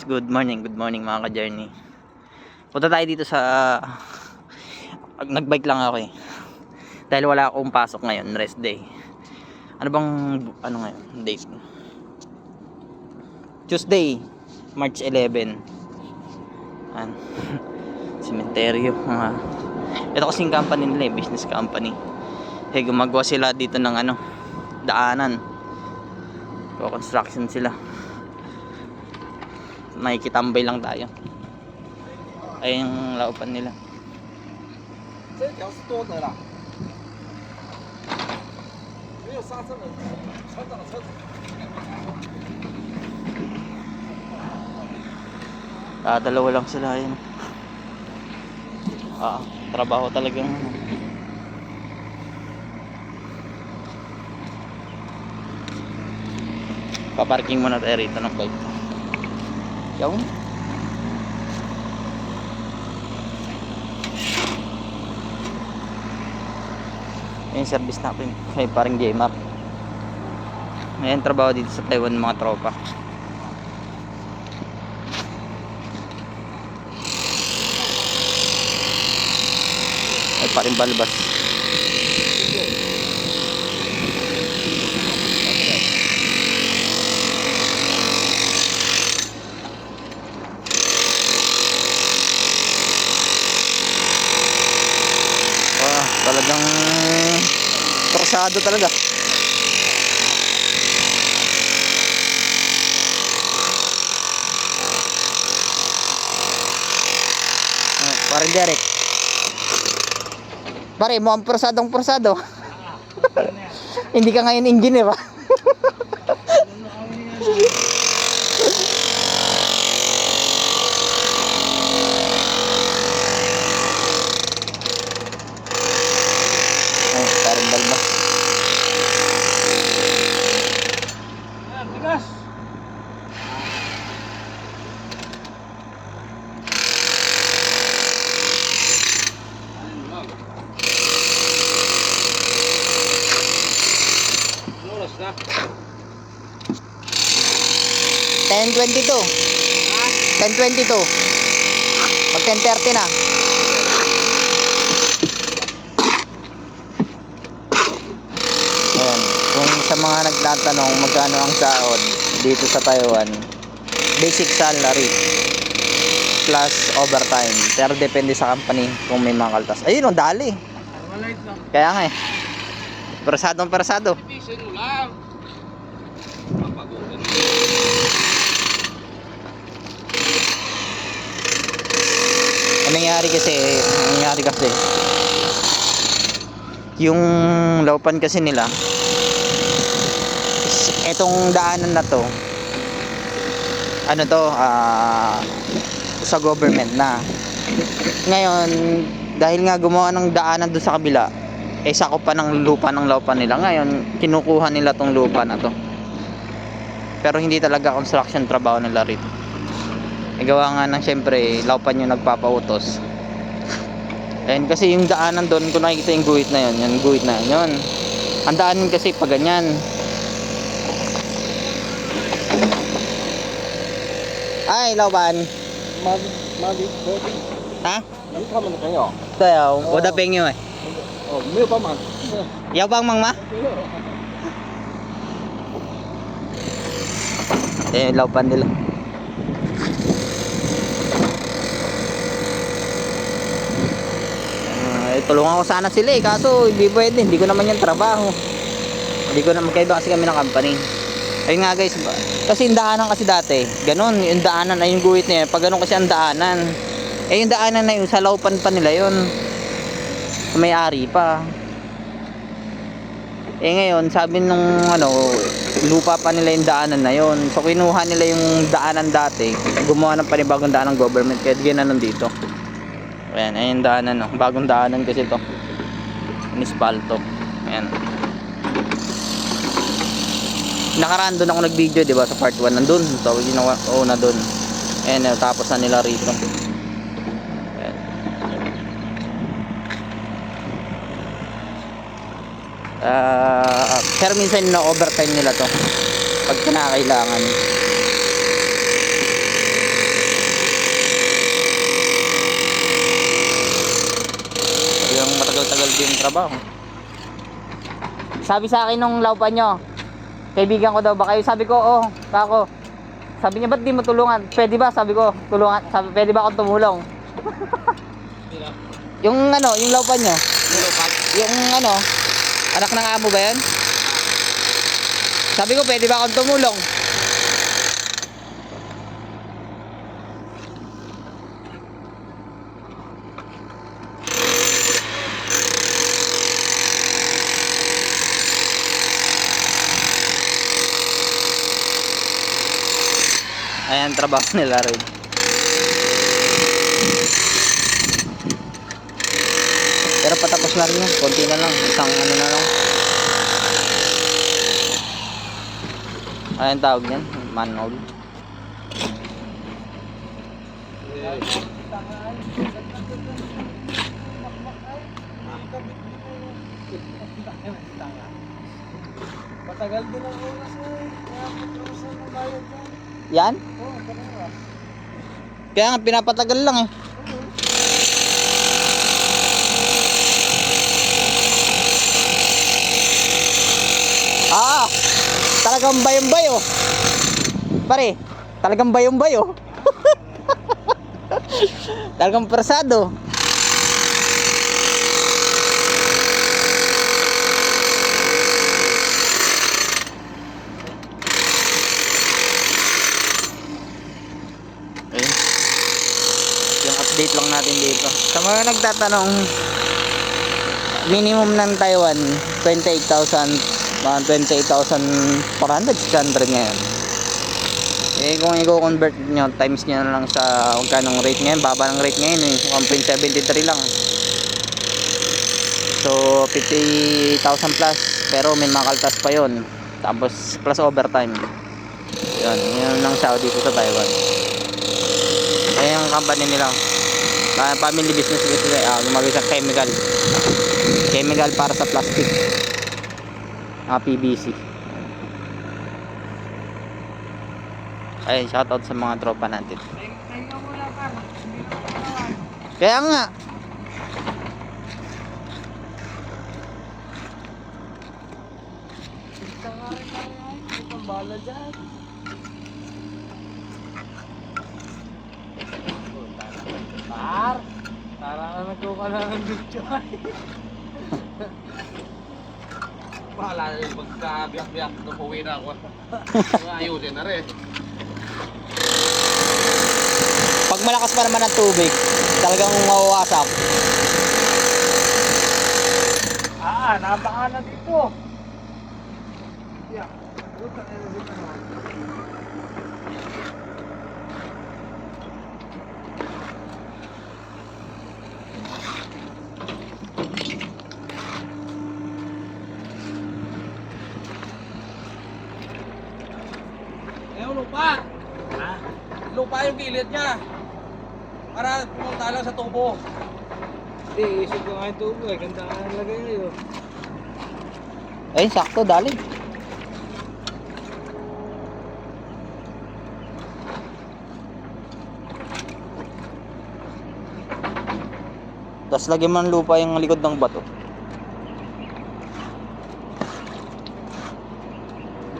good morning mga ka-journey. Punta tayo dito sa nagbike lang ako dahil wala akong pasok ngayon, rest day. Ano bang ngayon date? Tuesday, March 11. Cementerio. Ito kasing company nila, business company. Gumagawa sila dito ng daanan. Construction sila. Makikitambay lang tayo. Ay yung laupan nila. Dalawa lang sila yun. Trabaho talagang paparking muna tayo rito ng bike. Yung service natin kay parang J-Map. Ayan, trabaho dito sa Taiwan mga tropa. Ay parang balbas. Talagang trosado talaga. Parang Derek. Pare mo ang porsadong porsado. Hindi ka ngayon engineer ba? Na? 10:22. 10:22. Mag 10:30 na. Ayan. Kung sa mga nagtatanong magkano ang sahod dito sa Taiwan, basic salary plus overtime. Pero depende sa company kung may mga kaltas. Ayun, dali. Kaya nga Persado. Ipisin mo lang. Papagutin mo. Ang nangyari kasi yung laupan kasi nila, etong daanan na to sa government na. Ngayon dahil nga gumawa ng daanan doon sa kabila, sakop pa ng lupa ng laupan nila. Ngayon kinukuha nila tong lupa na to, pero hindi talaga construction trabaho nila rito. Gawa nga ng syempre laupan yung nagpapautos. And kasi yung daanan doon, kung nakikita yung guhit na yun, ang daanan kasi pag ganyan. Ay laupan ha? 对啊，我的朋友没有帮忙。要帮忙吗？laupan nila. Tulungan ko sana sila kaso hindi pwede, hindi ko naman yung trabaho. Hindi ko naman, kaiba kasi kami ng company. Ayun nga guys, kasi yung daanan kasi dati ganun, yung daanan ay yung guhit na yun, pag ganun kasi ang daanan. Yung daanan na yun, sa laupan pa nila yun, may-ari pa. Ngayon sabi nung lupa pa nila yung daanan na yun, so kinuha nila yung daanan dati, gumawa ng panibagong daanan ng government, kaya ginanon dito. Ayan, ayun yung daanan bagong daanan kasi ito, inispalto. Ayan, nakaraan doon ako nag video diba sa part 1, nandun so ginawa na doon. Ayan, tapos na nila rito. Pero minsan na overtime nila to pag kinakailangan. yung trabaho. Sabi sa akin nung laupan nyo, kaibigan ko daw ba kayo? Sabi ko, oo, kako. Sabi niya, ba't di mo tulungan? Pwede ba? Sabi ko, tulungan. Sabi, pwede ba akong tumulong? Yung ano, yung laupan nyo. Yung ano, anak ng amo ba yan? Sabi ko, pwede ba akong tumulong? Ayan, trabaho nila rin. Pero patapos na rin yun. Konti na lang. Isang ano na lang. Ayan tawag yan. Manhole. Matagal din ang oras eh. Kaya matapos na ng bayad ka. Yan? Oo, talaga. Kaya nga pinapatagal lang eh. Ah, talagang bayong-bayo. Pare, talagang bayong-bayo. Talagang persado. Ayun. Yung update lang natin dito. Sa mga nagtatanong, minimum ng Taiwan 28,000, mga 28,400, 600 ngayon. Eh kung i-convert nyo, times nyo na lang sa kung kanong rate ngayon, baba ng rate ngayon eh, 1.73 lang. So 50,000 plus, pero may makaltas pa yon. Tapos plus overtime. Yun lang siya dito sa Taiwan. Kaya yung company nila, family business gumagawa sa chemical para sa plastic, PVC. Ayun, shoutout sa mga tropa natin. Kaya nga Bala dyan. Para na nagkukala ng video. Bahala na yung pagkabiyak-biyak na puwi na ako. Ayusin na rin. pag malakas pa naman ang tubig, talagang mawawasak. Napaka na dito. Yeah. Buta na dito naman. Lupa. Ha? Lupa yung gilid niya. Para pumunta lang sa tubo. Hindi, isip ko nga yung tubo eh. Ganda nga ang lagay ngayon. Ayun, sakto, dali. Tapos lagyan mo ng lupa yung likod ng bato.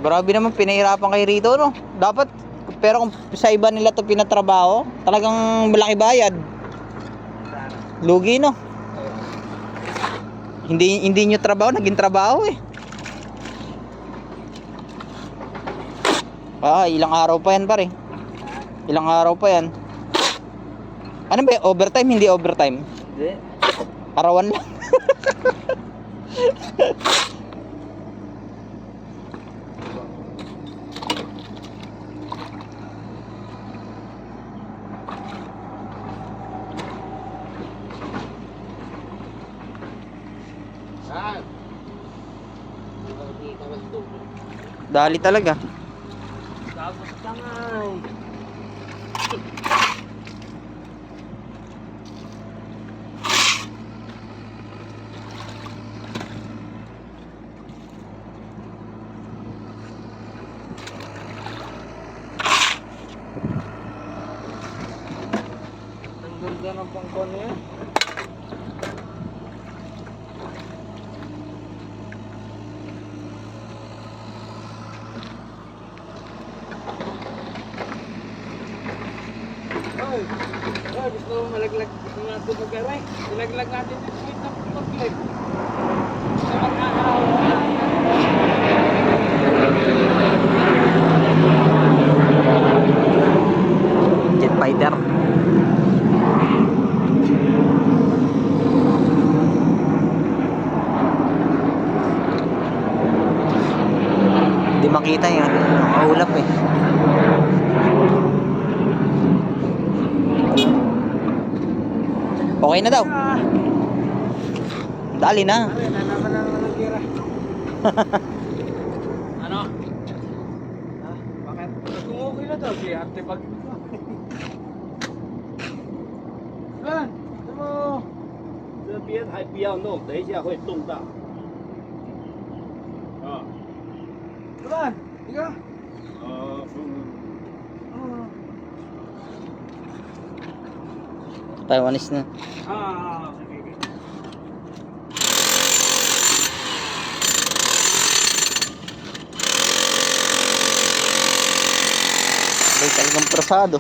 Grabe naman, pinahirapan kayo rito, no? Dapat, pero kung sa iba nila to pinatrabaho, talagang malaki bayad. Lugi, no? Hindi nyo trabaho, naging trabaho eh. Ilang araw pa yan, pare. Ilang araw pa yan. Ano ba, overtime? Hindi overtime? Hindi. Arawan lang. Dali talaga. Tapos tangay. Ang ganda ng pangkon niya. Oh, gusto mo malaglag. Gusto mo natin mag-aray. Ilaglag natin yung sweet na paglag. Sa Jet fighter. Hindi makita yun. Nakaulap eh. Okay na daw. Dali na. Ano? Ha? Bakit? Kung okay na daw, si ate pag... Lan, ano mo? 这边还不要弄，等一下会动到。啊， Lan, ika. Taiwanese na. Sige, sige. Ay, talagang prasado.